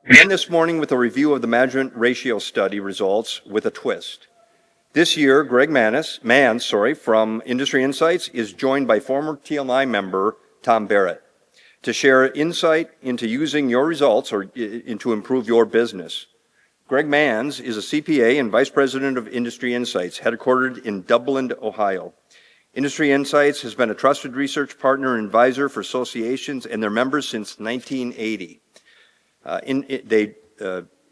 Begin this morning with a review of the management ratio study results with a twist. This year, Mann, from Industry Insights is joined by former TLI member Tom Barrett to share insight into using your results to improve your business. Greg Mann is a CPA and Vice President of Industry Insights, headquartered in Dublin, Ohio. Industry Insights has been a trusted research partner and advisor for associations and their members since 1980.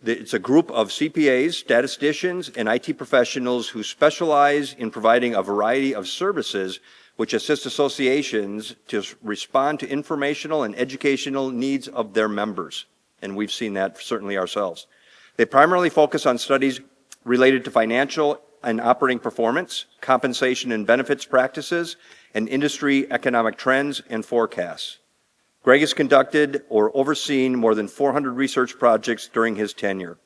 It's a group of CPAs, statisticians, and IT professionals who specialize in providing a variety of services which assist associations to respond to informational and educational needs of their members. And we've seen that certainly ourselves. They primarily focus on studies related to financial and operating performance, compensation and benefits practices, and industry economic trends and forecasts. Greg has conducted or overseen more than 400 research projects during his tenure.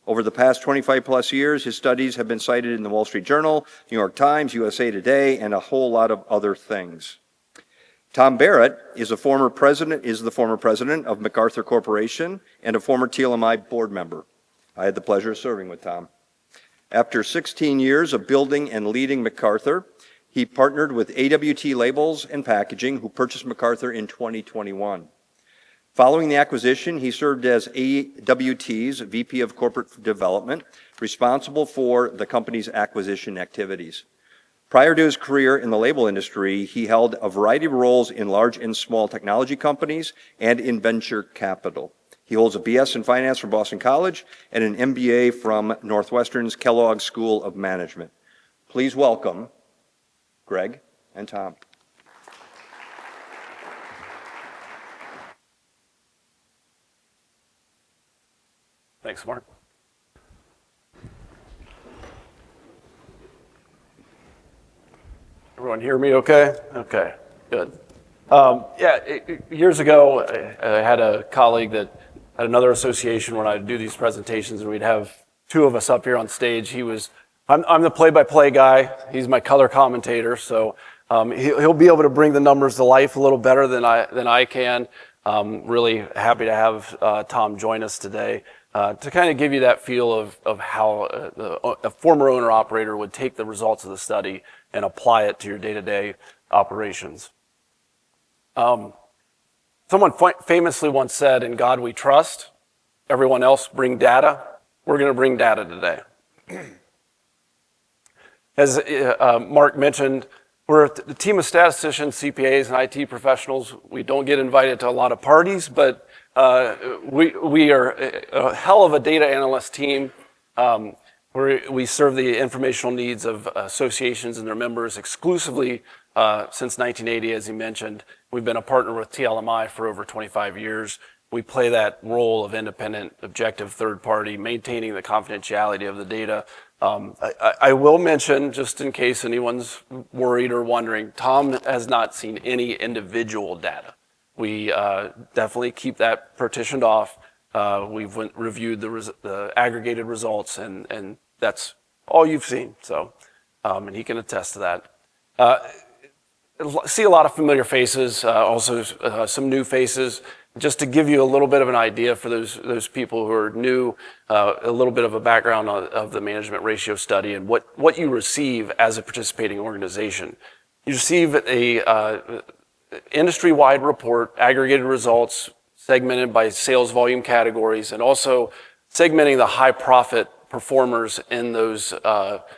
Over the past 25 plus years, his studies have been cited in the Wall Street Journal, New York Times, USA Today, and a whole lot of other things. Tom Barrett is the former president of MacArthur Corporation and a former TLMI board member. I had the pleasure of serving with Tom. After 16 years of building and leading MacArthur, he partnered with AWT Labels and Packaging, who purchased MacArthur in 2021. Following the acquisition, he served as AWT's VP of Corporate Development, responsible for the company's acquisition activities. Prior to his career in the label industry, he held a variety of roles in large and small technology companies and in venture capital. He holds a BS in Finance from Boston College and an MBA from Northwestern's Kellogg School of Management. Please welcome Greg and Tom. Thanks, Mark. Everyone hear me okay? Okay, good. Years ago, I had a colleague that at another association when I'd do these presentations and we'd have two of us up here on stage. I'm the play-by-play guy. He's my color commentator, so he'll be able to bring the numbers to life a little better than I can. Really happy to have Tom join us today to kind of give you that feel of how a former owner-operator would take the results of the study and apply it to your day-to-day operations. Someone famously once said, "In God we trust, everyone else bring data." We're going to bring data today. As Mark mentioned, we're a team of statisticians, CPAs, and IT professionals. We don't get invited to a lot of parties, but we are a hell of a data analyst team. We serve the informational needs of associations and their members exclusively since 1980, as he mentioned. We've been a partner with TLMI for over 25 years. We play that role of independent, objective third party, maintaining the confidentiality of the data. I will mention, just in case anyone's worried or wondering, Tom has not seen any individual data. We definitely keep that partitioned off. We've reviewed the aggregated results, and that's all you've seen. So, and he can attest to that. See a lot of familiar faces, also some new faces. Just to give you a little bit of an idea for those people who are new, a little bit of a background of the management ratio study and what you receive as a participating organization. You receive a industry-wide report, aggregated results, segmented by sales volume categories, and also segmenting the high profit performers in those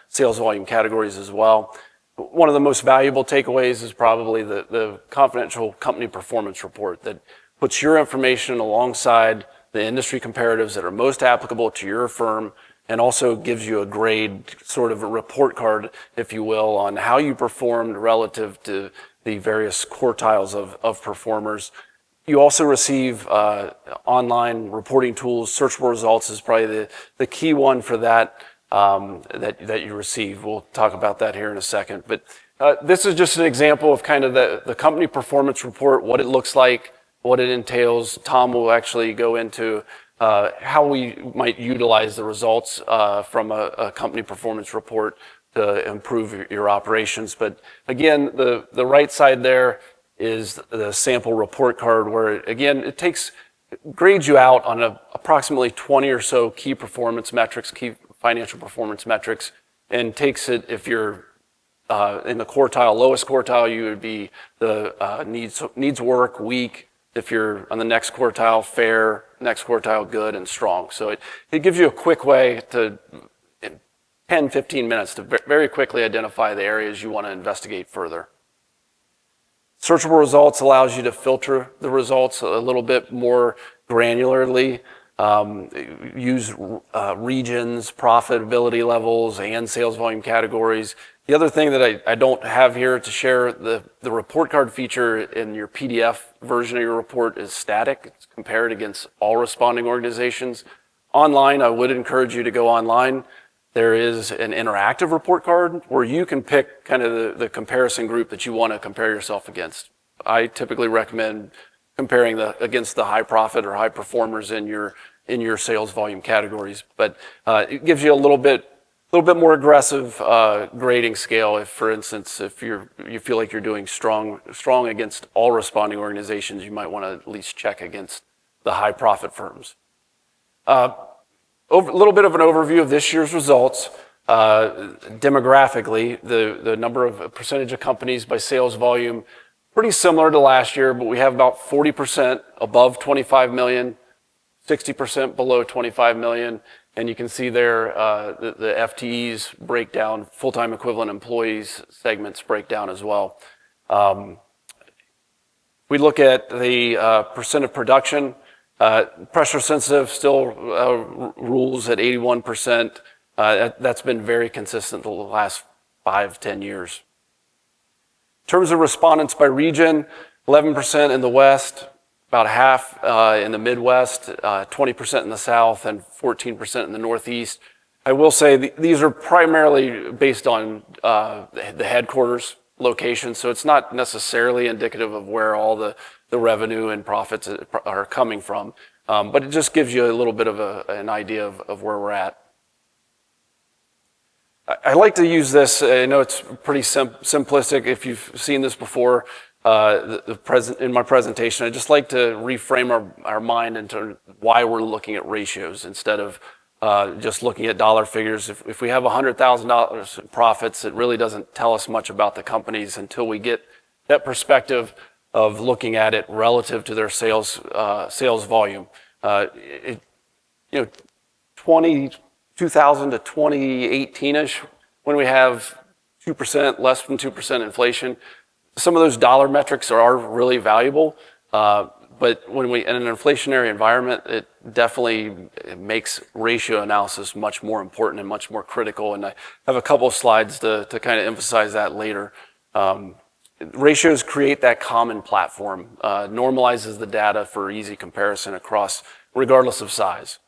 sales volume categories as well. One of the most valuable takeaways is probably the confidential company performance report that puts your information alongside the industry comparatives that are most applicable to your firm, and also gives you a grade, sort of a report card, if you will, on how you performed relative to the various quartiles of performers. You also receive online reporting tools. Searchable results is probably the key one for that you receive. We'll talk about that here in a second. But this is just an example of kind of the company performance report, what it looks like, what it entails. Tom will actually go into how we might utilize the results from a company performance report to improve your operations. But again, the right side there is the sample report card where, again, grades you out on a approximately 20 or so key performance metrics, key financial performance metrics, and takes it, if you're in the quartile, lowest quartile, you would be the needs work, weak. If you're on the next quartile, fair, next quartile, good, and strong. So it gives you a quick way to, in 10, 15 minutes, to very quickly identify the areas you want to investigate further. Searchable results allows you to filter the results a little bit more granularly, use regions, profitability levels, and sales volume categories. The other thing that I don't have here to share, the report card feature in your PDF version of your report is static. It's compared against all responding organizations. Online, I would encourage you to go online. There is an interactive report card where you can pick kind of the comparison group that you want to compare yourself against. I typically recommend comparing against the high profit or high performers in your sales volume categories. But it gives you a little bit more aggressive grading scale. If, for instance, if you feel like you're doing strong against all responding organizations, you might want to at least check against the high profit firms. A little bit of an overview of this year's results. Demographically, the number of percentage of companies by sales volume, pretty similar to last year, but we have about 40% above 25 million, 60% below 25 million. And you can see there the FTEs breakdown, full-time equivalent employees segments breakdown as well. We look at the percent of production. Pressure sensitive still rules at 81%. That's been very consistent the last 5-10 years. In terms of respondents by region, 11% in the West, about half in the Midwest, 20% in the South, and 14% in the Northeast. I will say these are primarily based on the headquarters location, so it's not necessarily indicative of where all the revenue and profits are coming from, but it just gives you a little bit of an idea of where we're at. I like to use this. I know it's pretty simplistic. If you've seen this before in my presentation, I just like to reframe our mind into why we're looking at ratios instead of just looking at dollar figures. If we have $100,000 in profits, it really doesn't tell us much about the companies until we get that perspective of looking at it relative to their sales volume. 2000 to 2018-ish, when we have 2%, less than 2% inflation, some of those dollar metrics are really valuable. But when in an inflationary environment, it definitely makes ratio analysis much more important and much more critical. And I have a couple of slides to kind of emphasize that later. Ratios create that common platform, normalizes the data for easy comparison across, regardless of size.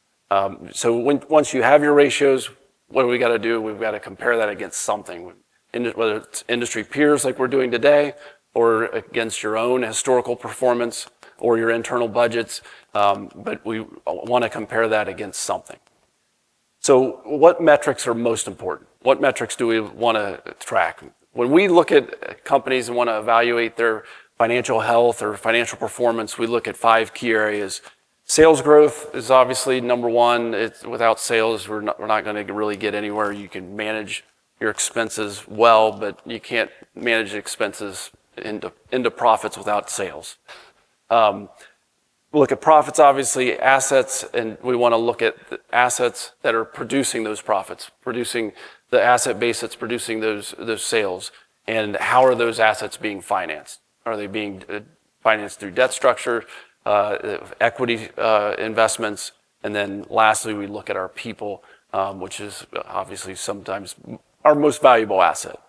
So once you have your ratios, what do we got to do? We've got to compare that against something, whether it's industry peers like we're doing today, or against your own historical performance, or your internal budgets, but we want to compare that against something. So what metrics are most important? What metrics do we want to track? When we look at companies and want to evaluate their financial health or financial performance, we look at 5 key areas. Sales growth is obviously number one. Without sales, we're not going to really get anywhere. You can manage your expenses well, but you can't manage expenses into profits without sales. We look at profits, obviously, assets, and we want to look at the assets that are producing those profits, producing the asset base that's producing those sales, and how are those assets being financed? Are they being financed through debt structure, equity investments, and then lastly, we look at our people, which is obviously sometimes our most valuable asset.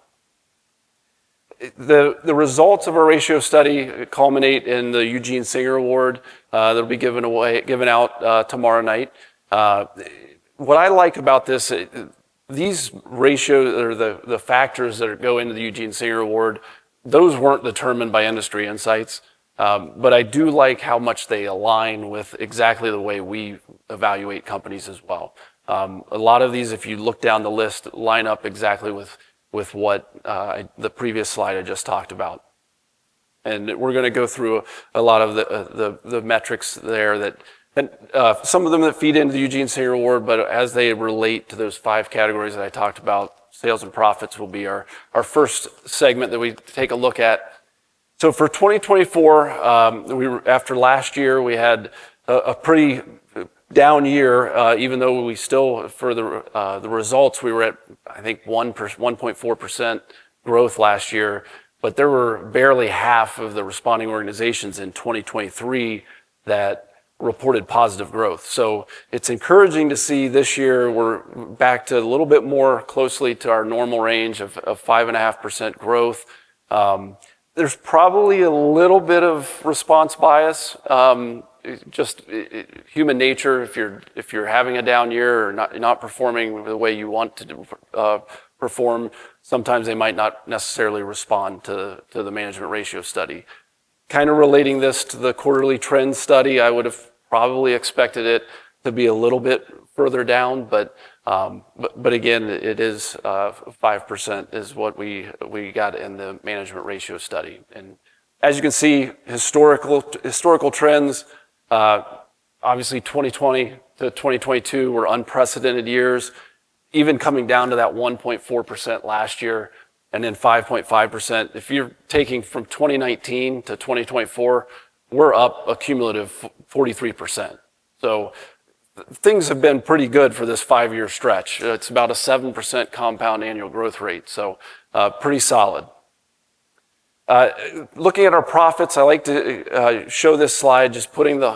The results of our ratio study culminate in the Eugene Singer Award that'll be given out tomorrow night. What I like about this, these ratios or the factors that go into the Eugene Singer Award, those weren't determined by industry insights, but I do like how much they align with exactly the way we evaluate companies as well. A lot of these, if you look down the list, line up exactly with what the previous slide I just talked about. And we're going to go through a lot of the metrics there that And some of them that feed into the Eugene Senior Award, but as they relate to those 5 categories that I talked about, sales and profits will be our first segment that we take a look at. So for 2024, after last year, we had a pretty down year, even though we still, for the results, we were at, I think, 1.4% growth last year, but there were barely half of the responding organizations in 2023 that reported positive growth. So it's encouraging to see this year we're back to a little bit more closely to our normal range of 5.5% growth. There's probably a little bit of response bias, just human nature. If you're having a down year or not performing the way you want to perform, sometimes they might not necessarily respond to the management ratio study. Kind of relating this to the quarterly trend study, I would have probably expected it to be a little bit further down, but again, it is 5% is what we got in the management ratio study. And as you can see, historical trends, obviously 2020 to 2022 were unprecedented years, even coming down to that 1.4% last year, and then 5.5%. If you're taking from 2019 to 2024, we're up a cumulative 43%. So things have been pretty good for this 5-year stretch. It's about a 7% compound annual growth rate, so pretty solid. Looking at our profits, I like to show this slide, just putting the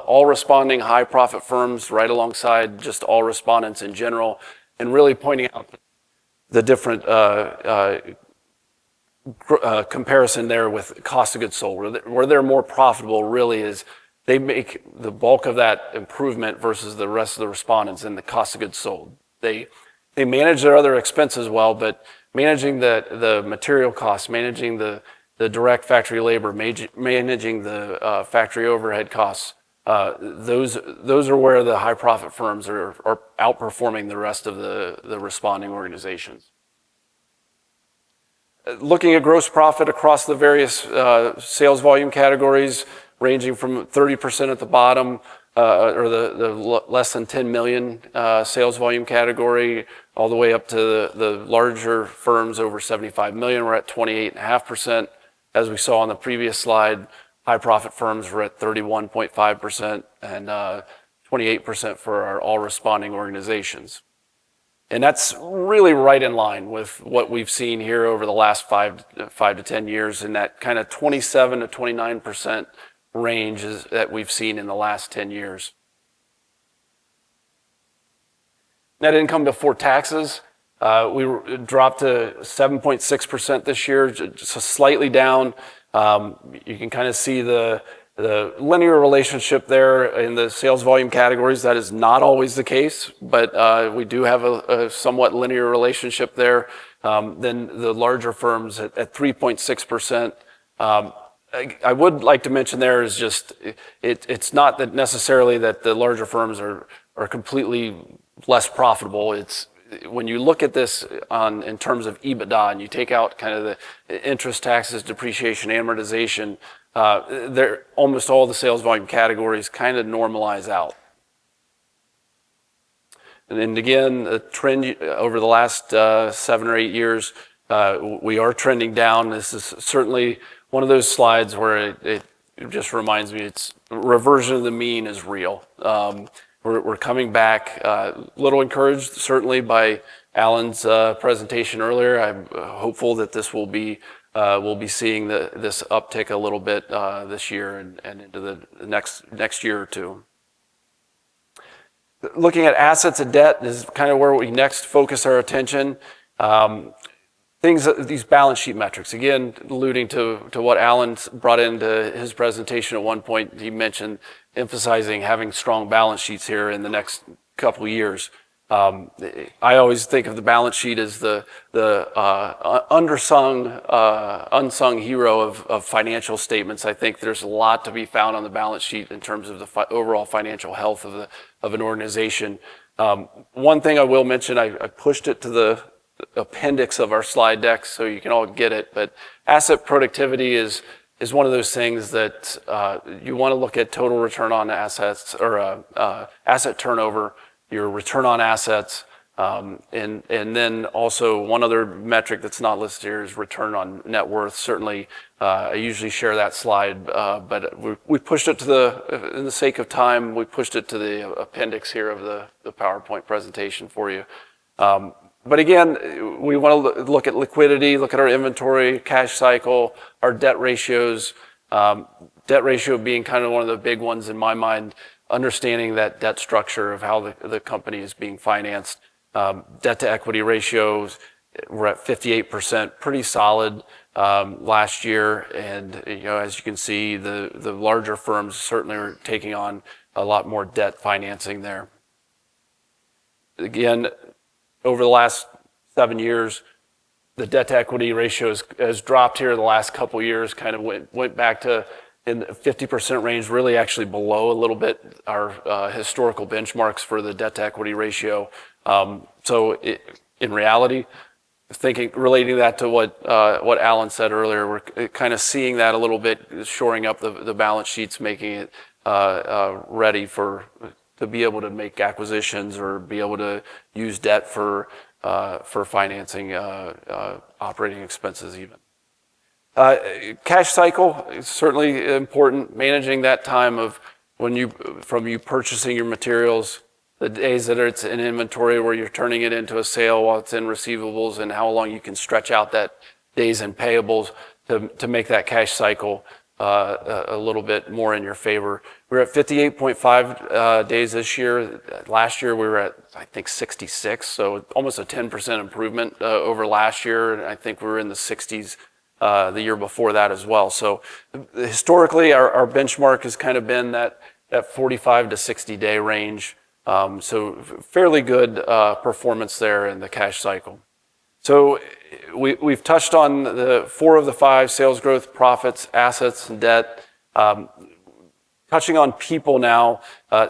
all responding high profit firms right alongside just all respondents in general, and really pointing out the different comparison there with cost of goods sold. Where they're more profitable really is they make the bulk of that improvement versus the rest of the respondents in the cost of goods sold. They manage their other expenses well, but managing the material costs, managing the direct factory labor, managing the factory overhead costs, those are where the high profit firms are outperforming the rest of the responding organizations. Looking at gross profit across the various sales volume categories, ranging from 30% at the bottom, or the less than 10 million sales volume category, all the way up to the larger firms over 75 million, we're at 28.5%. As we saw on the previous slide, high profit firms were at 31.5% and 28% for our all responding organizations. And that's really right in line with what we've seen here over the last 5 to 10 years, in that kind of 27 to 29% range that we've seen in the last 10 years. Net income before taxes, we dropped to 7.6% this year, just slightly down. You can kind of see the linear relationship there in the sales volume categories. That is not always the case, but we do have a somewhat linear relationship there. Then the larger firms at 3.6%. I would like to mention there is just, it's not that necessarily that the larger firms are completely less profitable. It's when you look at this in terms of EBITDA and you take out kind of the interest, taxes, depreciation, amortization, almost all the sales volume categories kind of normalize out. And then again, the trend over the last 7 or 8 years, we are trending down. This is certainly one of those slides where it just reminds me it's reversion of the mean is real. We're coming back, a little encouraged certainly by Alan's presentation earlier. I'm hopeful that this will be we'll be seeing this uptick a little bit this year and into the next year or two. Looking at assets and debt is kind of where we next focus our attention. These balance sheet metrics, again, alluding to what Alan brought into his presentation at one point. He mentioned emphasizing having strong balance sheets here in the next couple of years. I always think of the balance sheet as the unsung hero of financial statements. I think there's a lot to be found on the balance sheet in terms of the overall financial health of an organization. One thing I will mention, I pushed it to the appendix of our slide deck so you can all get it, but asset productivity is is one of those things that you want to look at total return on assets or asset turnover, your return on assets, and then also one other metric that's not listed here is return on net worth. Certainly, I usually share that slide, but we pushed it to in the sake of time, we pushed it to the appendix here of the PowerPoint presentation for you. But again, we want to look at liquidity, look at our inventory, cash cycle, our debt ratios. Debt ratio being kind of one of the big ones in my mind, understanding that debt structure of how the company is being financed. Debt to equity ratios, we're at 58%, pretty solid last year. And as you can see, the larger firms certainly are taking on a lot more debt financing there. Again, over the last 7 years, the debt to equity ratio has dropped here the last couple of years, kind of went back to in the 50% range, really actually below a little bit our historical benchmarks for the debt to equity ratio. In reality, relating that to what Alan said earlier, we're kind of seeing that a little bit, shoring up the balance sheets, making it ready to be able to make acquisitions or be able to use debt for financing operating expenses even. Cash cycle is certainly important. Managing that time of from you purchasing your materials, the days that it's in inventory where you're turning it into a sale while it's in receivables, and how long you can stretch out that days in payables to make that cash cycle a little bit more in your favor. We're at 58.5 days this year. Last year we were at, I think, 66, so almost a 10% improvement over last year, and I think we were in the 60s the year before that as well. So historically, our benchmark has kind of been that 45 to 60 day range. So fairly good performance there in the cash cycle. So we've touched on the 4 of the 5: sales growth, profits, assets, and debt. Touching on people now,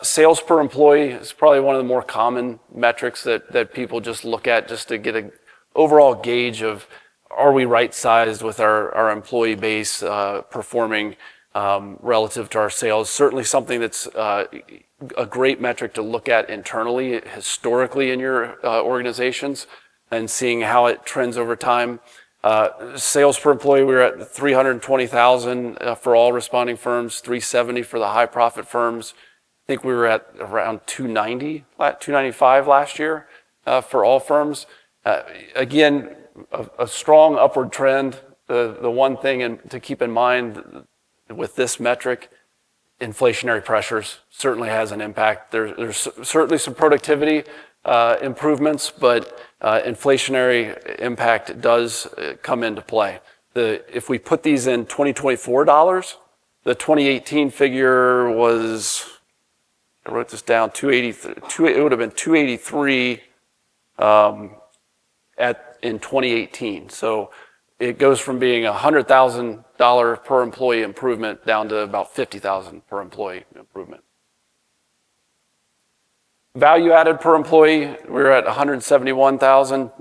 sales per employee is probably one of the more common metrics that people just look at just to get an overall gauge of, are we right-sized with our employee base performing relative to our sales? Certainly something that's a great metric to look at internally, historically in your organizations, and seeing how it trends over time. Sales per employee, we were at 320,000 for all responding firms, 370 for the high profit firms. I think we were at around 295 last year for all firms. Again, a strong upward trend. The one thing to keep in mind with this metric, inflationary pressures certainly has an impact. There's certainly some productivity improvements, but inflationary impact does come into play. If we put these in 2024 dollars, the 2018 figure was, I wrote this down, 283. It would have been 283 in 2018. So it goes from being a $100,000 per employee improvement down to about $50,000 per employee improvement. Value added per employee, we're at 171,000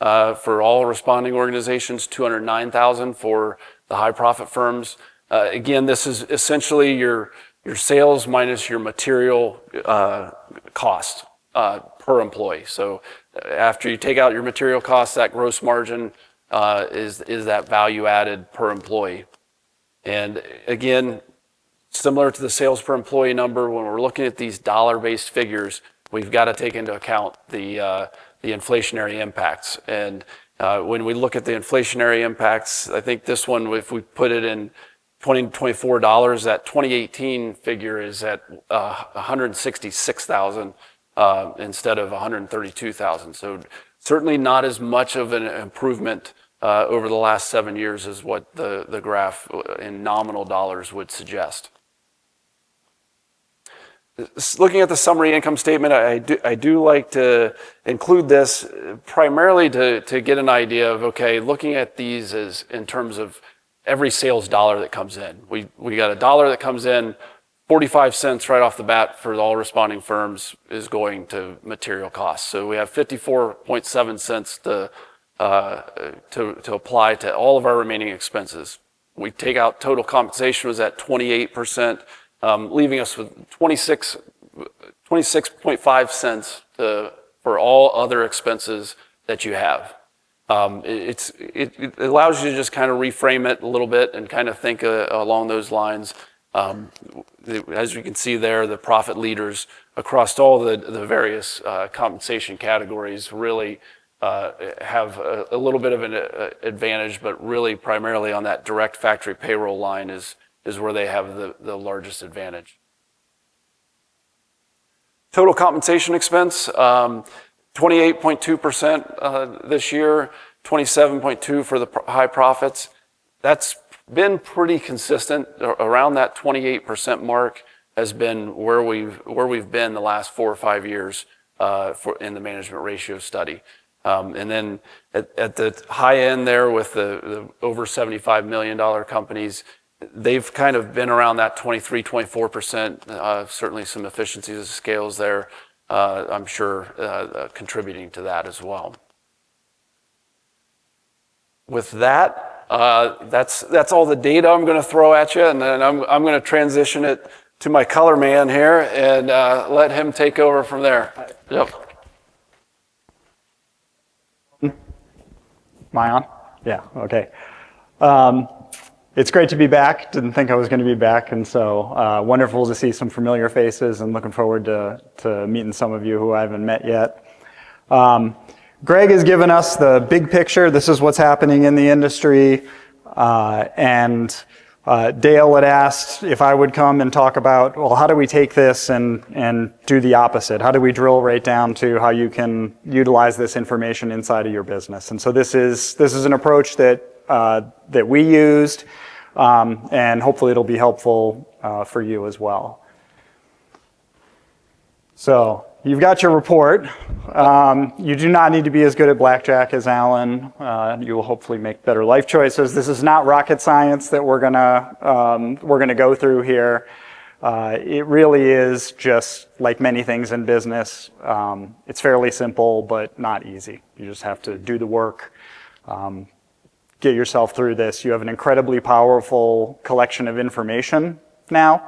for all responding organizations, 209,000 for the high profit firms. Again, this is essentially your sales minus your material cost per employee. So after you take out your material costs, that gross margin is that value added per employee. And again, similar to the sales per employee number, when we're looking at these dollar-based figures, we've got to take into account the inflationary impacts. And when we look at the inflationary impacts, I think this one, if we put it in 2024 dollars, that 2018 figure is at 166,000 instead of 132,000. So certainly not as much of an improvement over the last 7 years as what the graph in nominal dollars would suggest. Looking at the summary income statement, I do like to include this primarily to get an idea of, okay, looking at these as in terms of every sales dollar that comes in. We got a dollar that comes in, 45 cents right off the bat for all responding firms is going to material costs. So we have 54.7 cents to apply to all of our remaining expenses. we take out total compensation was at 28%, leaving us with 26.5 cents for all other expenses that you have. It allows you to just kind of reframe it a little bit and kind of think along those lines. As you can see there, the profit leaders across all the various compensation categories really have a little bit of an advantage, but really primarily on that direct factory payroll line is where they have the largest advantage. Total compensation expense, 28.2% this year, 27.2% for the high profits. That's been pretty consistent. Around that 28% mark has been where we've been the last 4 or 5 years in the management ratio study. And then at the high end there with the over $75 million companies, they've kind of been around that 23, 24%. Certainly some efficiencies of scales there, I'm sure, contributing to that as well. With that, that's all the data I'm going to throw at you, and then I'm going to transition it to my color man here and let him take over from there. Yep. Am I on? Yeah, okay. It's great to be back. Didn't think I was going to be back, and so wonderful to see some familiar faces, and looking forward to meeting some of you who I haven't met yet. Greg has given us the big picture. This is what's happening in the industry, and Dale had asked if I would come and talk about, well, how do we take this and do the opposite? How do we drill right down to how you can utilize this information inside of your business? And so this is an approach that we used, and hopefully it'll be helpful for you as well. So you've got your report. You do not need to be as good at blackjack as Alan. You will hopefully make better life choices. This is not rocket science that we're gonna go through here. It really is just like many things in business. It's fairly simple, but not easy. You just have to do the work. Get yourself through this. You have an incredibly powerful collection of information now.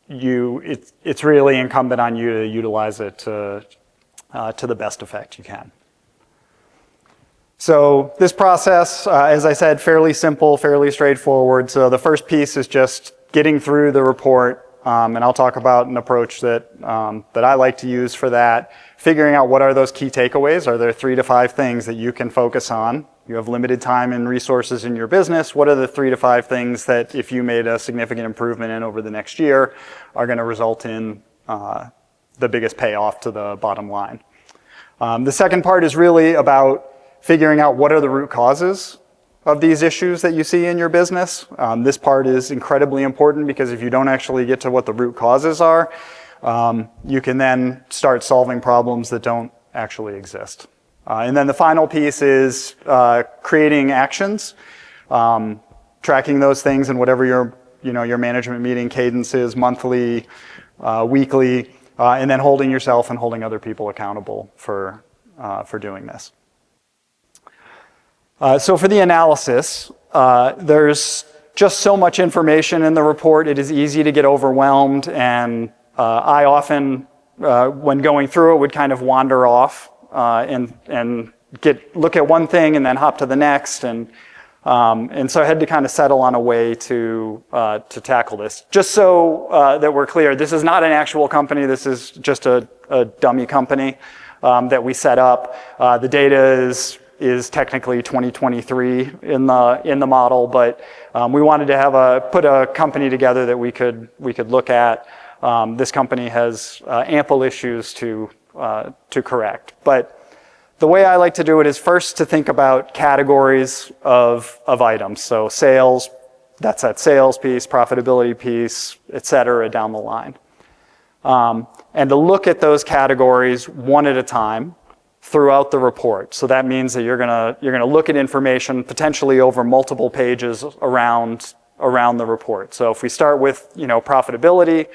It's really incumbent on you to utilize it to the best effect you can. So this process, as I said, fairly simple, fairly straightforward. So the first piece is just getting through the report, and I'll talk about an approach that I like to use for that. Figuring out what are those key takeaways. Are there 3 to 5 things that you can focus on? You have limited time and resources in your business. What are the 3 to 5 things that if you made a significant improvement in over the next year are going to result in the biggest payoff to the bottom line? The second part is really about figuring out what are the root causes of these issues that you see in your business. This part is incredibly important because if you don't actually get to what the root causes are, you can then start solving problems that don't actually exist. And then the final piece is creating actions, tracking those things in whatever your management meeting cadence is, monthly, weekly, and then holding yourself and holding other people accountable for doing this. So for the analysis, there's just so much information in the report. It is easy to get overwhelmed, and I often, when going through it, would kind of wander off. And look at one thing and then hop to the next, and so I had to kind of settle on a way to tackle this. Just so that we're clear, this is not an actual company. This is just a dummy company that we set up. The data is technically 2023 in the model, but we wanted to put a company together that we could look at. This company has ample issues to correct. But the way I like to do it is first to think about categories of items. So sales, that's that sales piece, profitability piece, et cetera, down the line. And to look at those categories one at a time throughout the report. So that means that you're gonna look at information potentially over multiple pages around the report. So if we start with profitability,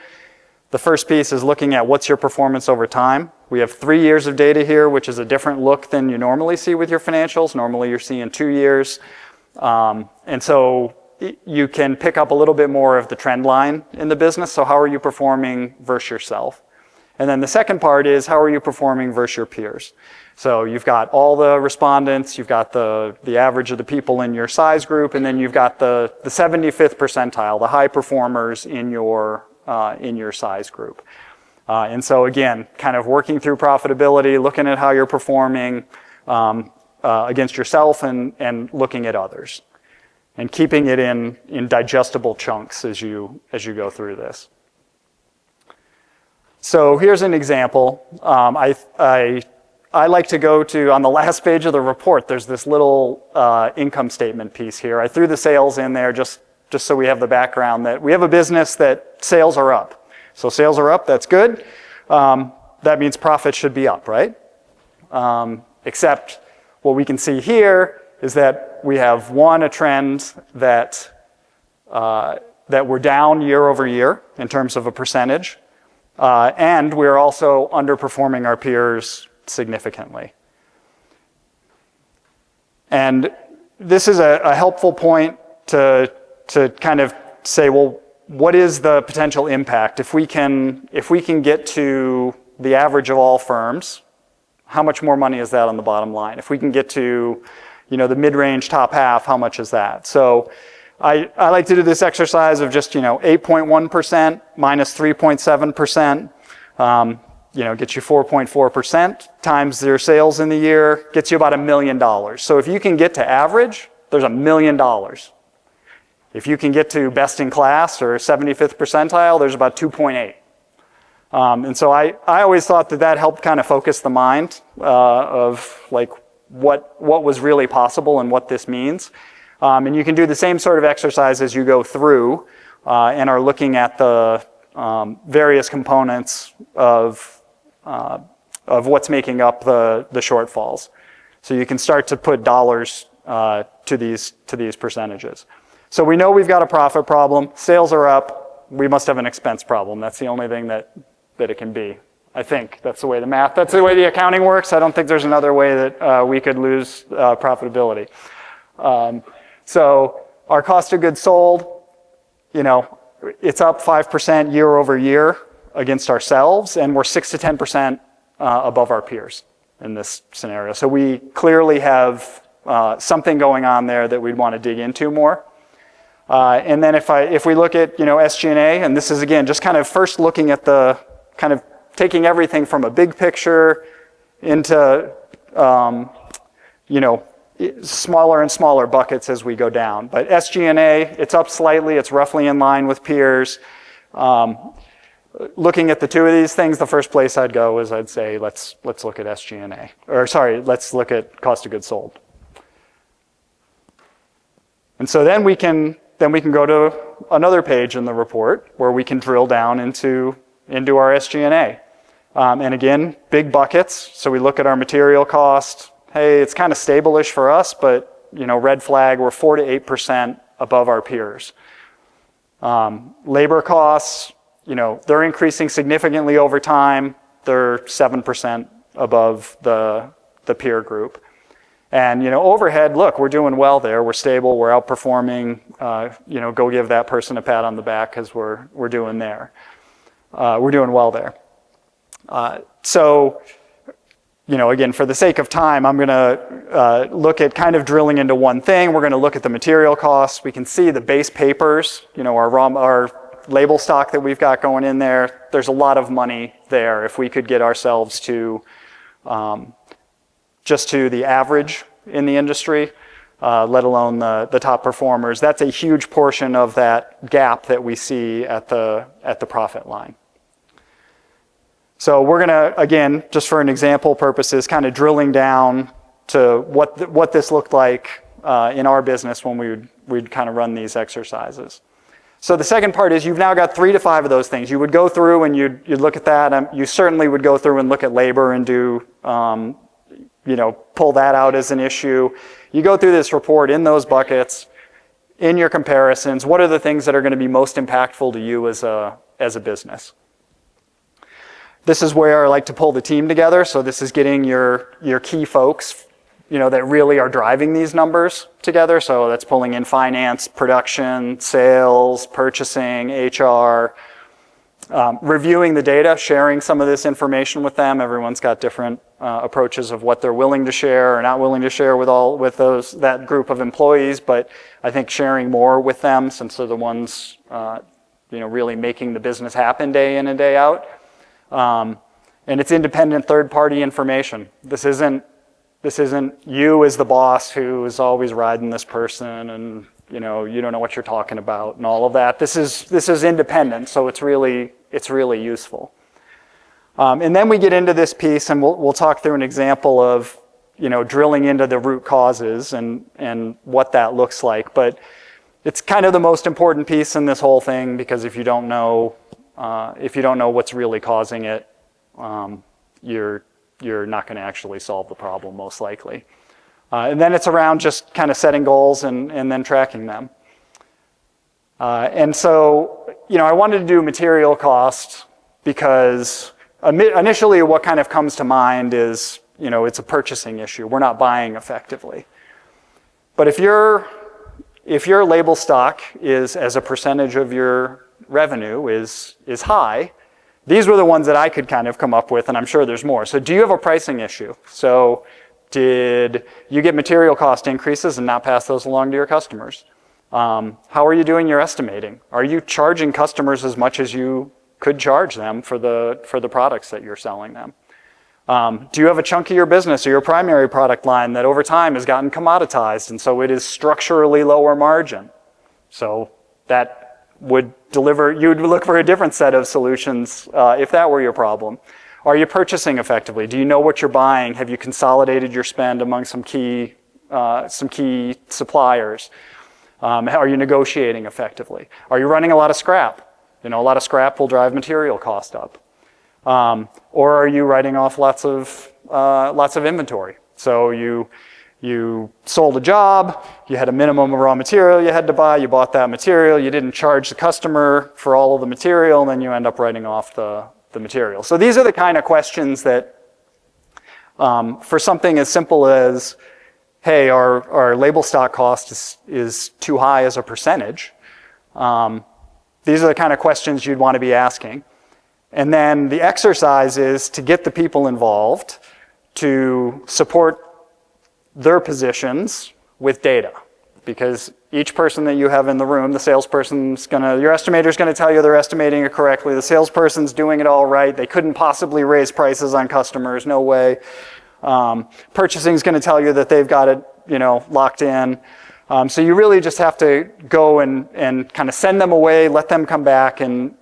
the first piece is looking at what's your performance over time. We have 3 years of data here, which is a different look than you normally see with your financials. Normally you're seeing 2 years. And so you can pick up a little bit more of the trend line in the business. So how are you performing versus yourself? And then the second part is how are you performing versus your peers? So you've got all the respondents, you've got the average of the people in your size group, and then you've got the 75th percentile, the high performers in your size group. And so again, kind of working through profitability, looking at how you're performing against yourself and looking at others. And keeping it in digestible chunks as you go through this. So here's an example. I like to go to, on the last page of the report, there's this little income statement piece here. I threw the sales in there just so we have the background that we have a business that sales are up. So sales are up, that's good. That means profit should be up, right? Except what we can see here is that we have a trend that we're down year over year in terms of a percentage, and we're also underperforming our peers significantly. And this is a helpful point to kind of say, well, what is the potential impact? If we can get to the average of all firms, how much more money is that on the bottom line? If we can get to the mid-range top half, how much is that? So I like to do this exercise of just 8.1% minus 3.7%, gets you 4.4% times your sales in the year, gets you about $1 million. So if you can get to average, there's $1 million. If you can get to best in class or 75th percentile, there's about 2.8. And so I always thought that helped kind of focus the mind of like what was really possible and what this means. And you can do the same sort of exercise as you go through and are looking at the various components of what's making up the shortfalls. So you can start to put dollars to these percentages. So we know we've got a profit problem. Sales are up. We must have an expense problem. That's the only thing that it can be. I think that's the way that's the way the accounting works. I don't think there's another way that we could lose profitability. So our cost of goods sold, it's up 5% year over year against ourselves, and we're 6 to 10% above our peers in this scenario. So we clearly have something going on there that we'd want to dig into more. And then if we look at SG&A, and this is again just kind of first looking at the kind of taking everything from a big picture into smaller and smaller buckets as we go down. But SG&A, it's up slightly. It's roughly in line with peers. Looking at the two of these things, the first place I'd go is I'd say let's look at SG&A, let's look at cost of goods sold. And so then we can go to another page in the report where we can drill down into our SG&A. And again, big buckets. So we look at our material cost. Hey, it's kind of stable-ish for us, but red flag, we're 4 to 8% above our peers. Labor costs, they're increasing significantly over time. They're 7% above the peer group. And overhead, look, we're doing well there. We're stable. We're outperforming. Go give that person a pat on the back because we're doing there. We're doing well there. So, again, for the sake of time, I'm going to look at kind of drilling into one thing. We're going to look at the material costs. We can see the base papers, our label stock that we've got going in there. There's a lot of money there if we could get ourselves to just to the average in the industry, let alone the top performers. That's a huge portion of that gap that we see at the profit line. So we're going to, again, just for an example purposes, kind of drilling down to what this looked like in our business when we'd kind of run these exercises. So the second part is you've now got 3 to 5 of those things. You would go through and you'd look at that. You certainly would go through and look at labor and do, pull that out as an issue. You go through this report in those buckets, in your comparisons. What are the things that are going to be most impactful to you as a business? This is where I like to pull the team together. So this is getting your key folks that really are driving these numbers together. So that's pulling in finance, production, sales, purchasing, HR, reviewing the data, sharing some of this information with them. Everyone's got different approaches of what they're willing to share or not willing to share with that group of employees. But I think sharing more with them, since they're the ones really making the business happen day in and day out. And it's independent third-party information. This isn't you as the boss who is always riding this person and you don't know what you're talking about and all of that. This is independent, so it's really useful. And then we get into this piece, and we'll talk through an example of drilling into the root causes and what that looks like. But it's kind of the most important piece in this whole thing, because if you don't know what's really causing it, you're not going to actually solve the problem, most likely. And then it's around just kind of setting goals and then tracking them. And so, I wanted to do material cost because initially what kind of comes to mind is, it's a purchasing issue. We're not buying effectively. But if your label stock is, as a percentage of your revenue, is high, these were the ones that I could kind of come up with, and I'm sure there's more. So do you have a pricing issue? So did you get material cost increases and not pass those along to your customers? How are you doing your estimating? Are you charging customers as much as you could charge them for the products that you're selling them? Do you have a chunk of your business or your primary product line that over time has gotten commoditized, and so it is structurally lower margin? So that would you would look for a different set of solutions if that were your problem. Are you purchasing effectively? Do you know what you're buying? Have you consolidated your spend among some key suppliers? Are you negotiating effectively? Are you running a lot of scrap? A lot of scrap will drive material cost up. Or are you writing off lots of inventory? So you sold a job, you had a minimum of raw material you had to buy, you bought that material, you didn't charge the customer for all of the material, and then you end up writing off the material. So these are the kind of questions that, for something as simple as, hey, our label stock cost is too high as a percentage, these are the kind of questions you'd want to be asking. And then the exercise is to get the people involved to support their positions with data, because each person that you have in the room, the salesperson's your estimator's gonna tell you they're estimating it correctly. The salesperson's doing it all right. They couldn't possibly raise prices on customers, no way. Purchasing's gonna tell you that they've got it, locked in. So you really just have to go and kind of send them away, let them come back, and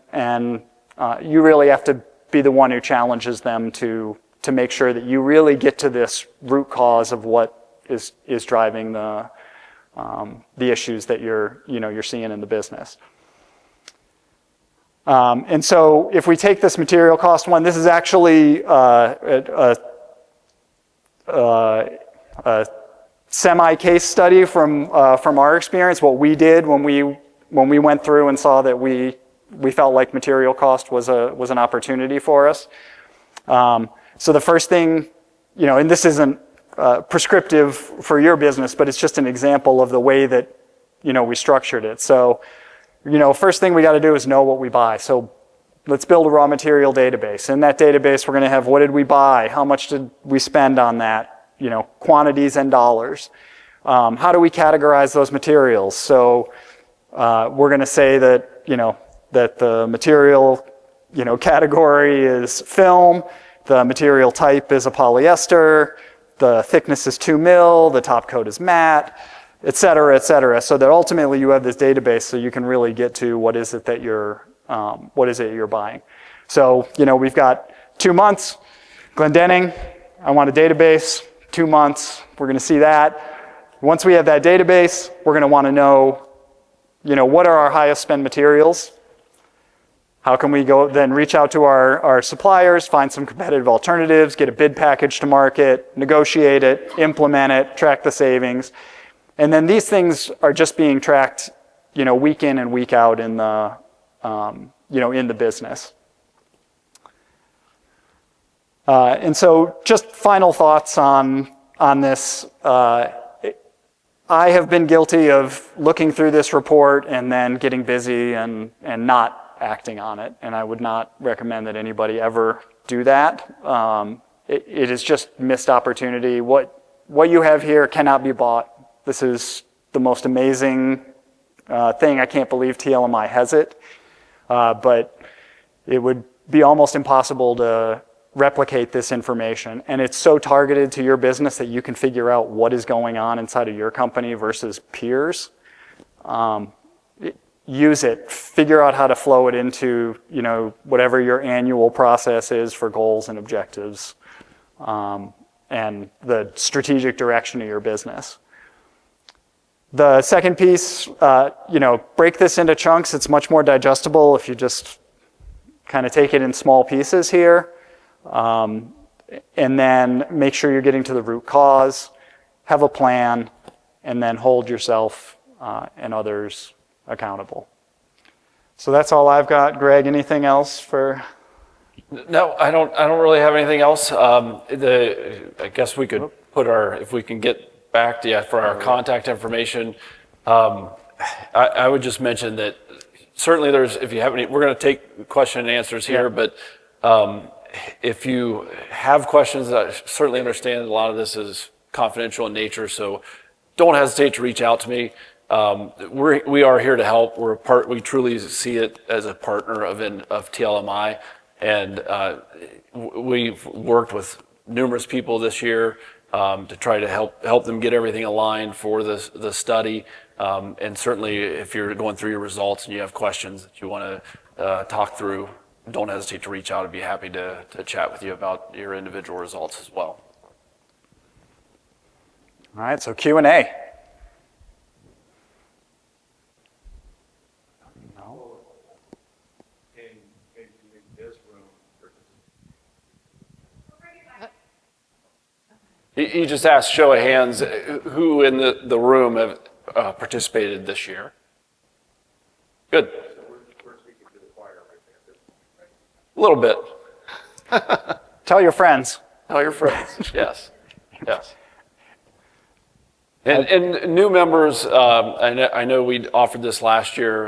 you really have to be the one who challenges them to make sure that you really get to this root cause of what is driving the issues that you're seeing in the business. And so if we take this material cost one, this is actually a semi-case study from our experience. What we did when we went through and saw that we felt like material cost was an opportunity for us. So the first thing, and this isn't prescriptive for your business, but it's just an example of the way that, we structured it. So, first thing we got to do is know what we buy. So let's build a raw material database. In that database, we're going to have what did we buy? How much did we spend on that? Quantities and dollars. How do we categorize those materials? So we're going to say that, that the material, category is film. The material type is a polyester, the thickness is 2 mil, the top coat is matte, et cetera, so that ultimately you have this database so you can really get to what is it that you're buying. So, we've got 2 months, Glendenning, I want a database, 2 months, we're gonna see that. Once we have that database, we're gonna wanna know, what are our highest spend materials? How can we go then reach out to our suppliers, find some competitive alternatives, get a bid package to market, negotiate it, implement it, track the savings. And then these things are just being tracked, week in and week out in the, in the business. And so just final thoughts on on this. I have been guilty of looking through this report and then getting busy and not acting on it, and I would not recommend that anybody ever do that. It is just missed opportunity. What you have here cannot be bought. This is the most amazing thing. I can't believe TLMI has it, but it would be almost impossible to replicate this information. And it's so targeted to your business that you can figure out what is going on inside of your company versus peers. Use it. Figure out how to flow it into, whatever your annual process is for goals and objectives, and the strategic direction of your business. The second piece, break this into chunks. It's much more digestible if you just kind of take it in small pieces here. And then make sure you're getting to the root cause, have a plan, and then hold yourself and others accountable. So that's all I've got. Greg, anything else for? No, I don't really have anything else. I guess we could put if we can get back to you for our contact information. I would just mention that certainly if you have any, we're going to take question and answers here, but if you have questions, I certainly understand a lot of this is confidential in nature, so don't hesitate to reach out to me. We are here to help. We truly see it as a partner of TLMI, and we've worked with numerous people this year to try to help them get everything aligned for the study. And certainly, if you're going through your results and you have questions that you want to talk through, don't hesitate to reach out. I'd be happy to chat with you about your individual results as well. All right, so Q&A. You just asked, show of hands, who in the room have participated this year? Good. A little bit. Tell your friends. Tell your friends. Yes. Yes. And new members, I know we offered this last year.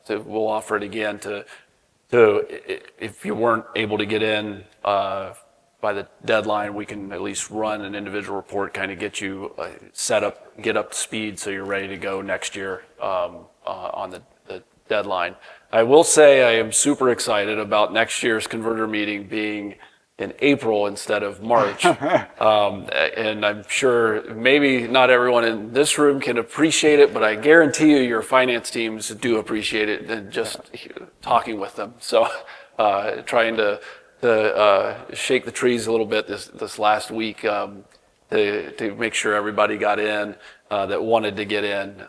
We'll offer it again to if you weren't able to get in by the deadline, we can at least run an individual report, kind of get you set up, get up to speed so you're ready to go next year on the deadline. I will say I am super excited about next year's converter meeting being in April instead of March. And I'm sure maybe not everyone in this room can appreciate it, but I guarantee you your finance teams do appreciate it and just talking with them. So trying to shake the trees a little bit this last week to make sure everybody got in that wanted to get in.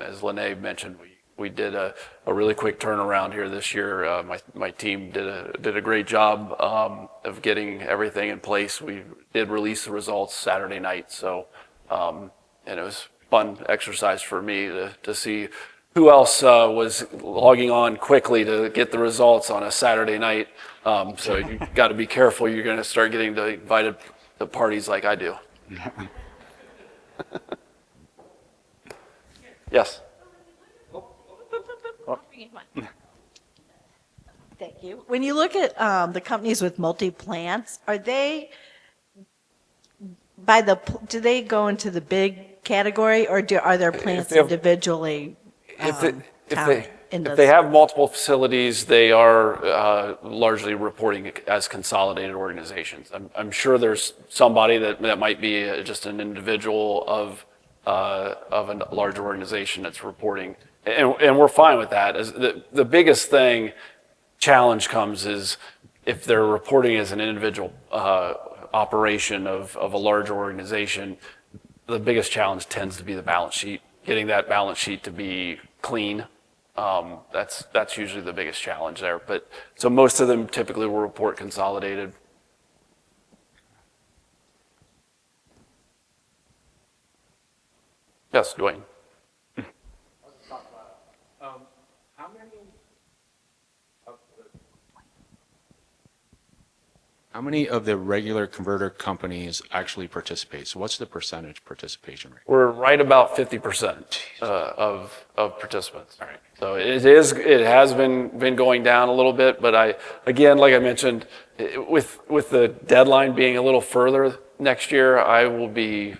As Lene mentioned, we did a really quick turnaround here this year. My team did a great job of getting everything in place. We did release the results Saturday night, so and it was fun exercise for me to see who else was logging on quickly to get the results on a Saturday night. So you got to be careful. You're going to start getting invited to parties like I do. Yes. Thank you. When you look at the companies with multi-plants, are they do they go into the big category, or are their plants individually If they have multiple facilities, they are largely reporting as consolidated organizations. I'm sure there's somebody that might be just an individual of a larger organization that's reporting, and we're fine with that. As the biggest challenge comes is if they're reporting as an individual operation of a larger organization. The biggest challenge tends to be the balance sheet, getting that balance sheet to be clean. That's usually the biggest challenge there. But so most of them typically will report consolidated. Yes, Dwayne. How many of the regular converter companies actually participate? So what's the percentage participation rate? We're right about 50% of participants. All right. So it has been going down a little bit, but again, like I mentioned, with the deadline being a little further next year, I'll be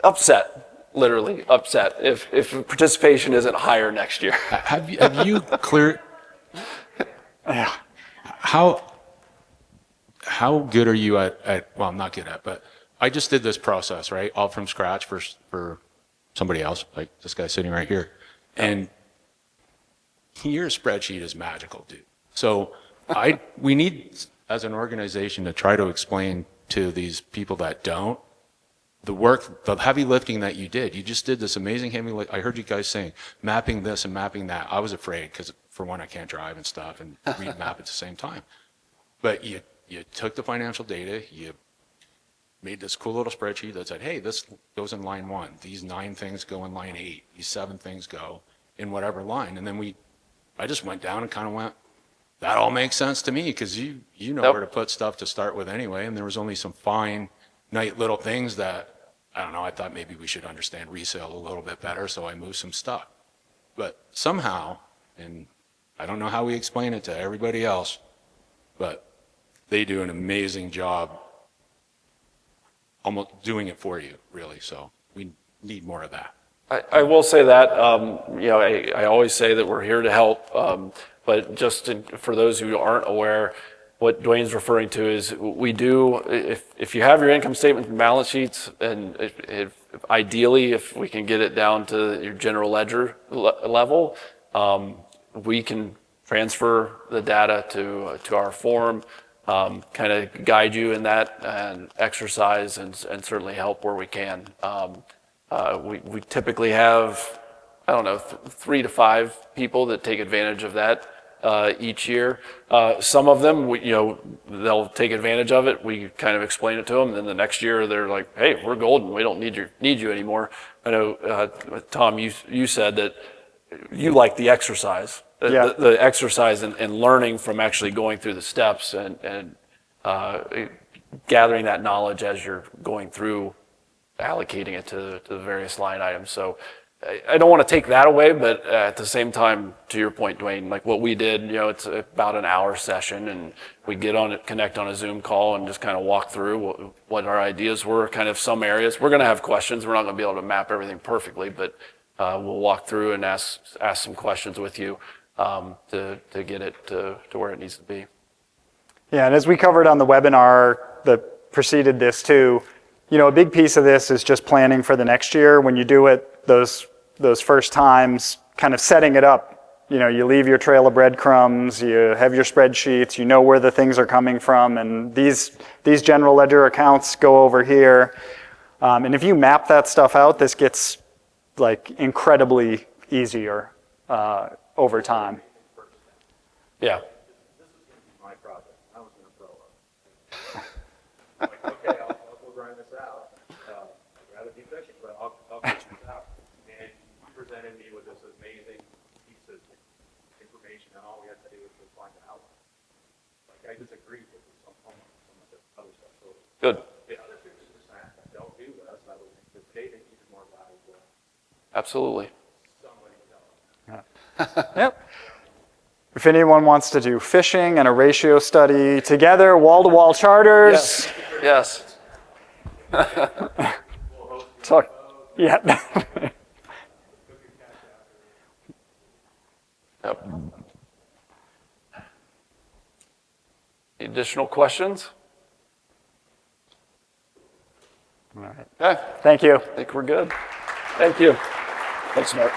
upset, literally upset if participation isn't higher next year. Have you cleared? How good are you at, well, I'm not good at, but I just did this process, right? All from scratch for somebody else, like this guy sitting right here. And your spreadsheet is magical, dude. So we need, as an organization, to try to explain to these people that don't, the heavy lifting that you did. You just did this amazing heavy lift. I heard you guys saying, mapping this and mapping that. I was afraid because, for one, I can't drive and stuff and read map at the same time. But you took the financial data, you made this cool little spreadsheet that said, hey, this goes in line 1. These 9 things go in line 8. These 7 things go in whatever line. And then I just went down and kind of went, that all makes sense to me, because you know Yep. where to put stuff to start with anyway. And there was only some finite little things that, I don't know, I thought maybe we should understand resale a little bit better, so I moved some stuff. But somehow, and I don't know how we explain it to everybody else, but they do an amazing job almost doing it for you, really. So we need more of that. I will say that, I always say that we're here to help, but for those who aren't aware, what Dwayne's referring to is we do, if you have your income statement and balance sheets, and ideally, if we can get it down to your general ledger level, we can transfer the data to our form, kind of guide you in that and exercise and certainly help where we can. We typically have, 3 to 5 people that take advantage of that each year. Some of them, they'll take advantage of it. We kind of explain it to them. And then the next year they're like, hey, we're golden. We don't need you anymore. I know, Tom, you said that you like the exercise. Yeah. The exercise and learning from actually going through the steps and gathering that knowledge as you're going through allocating it to the various line items. So I don't want to take that away, but at the same time, to your point, Dwayne, like what we did, it's about an hour session, and we connect on a Zoom call and just kind of walk through what our ideas were, kind of some areas. We're going to have questions. We're not going to be able to map everything perfectly, but we'll walk through and ask some questions with you to get it to where it needs to be. Yeah, and as we covered on the webinar that preceded this too, a big piece of this is just planning for the next year. When you do it those first times, kind of setting it up, you leave your trail of breadcrumbs, you have your spreadsheets, you know where the things are coming from, and these general ledger accounts go over here. And if you map that stuff out, this gets like incredibly easier over time. Yeah. This is going to be my project. I was going to throw up. I'm like, okay, we'll grind this out. I'd rather be fishing, but I'll get this out. And you presented me with this amazing piece of information, and all we had to do was just find an outline. Like, I disagree with some of the other stuff. So Good. the other 50% that don't do this, I would think the data is more valuable. Absolutely. Somebody else. Yep. If anyone wants to do fishing and a ratio study together, wall-to-wall charters. Yes. Talk. Yeah. Yep. Additional questions? All right. Okay. Thank you. I think we're good. Thank you. Thanks, Mark.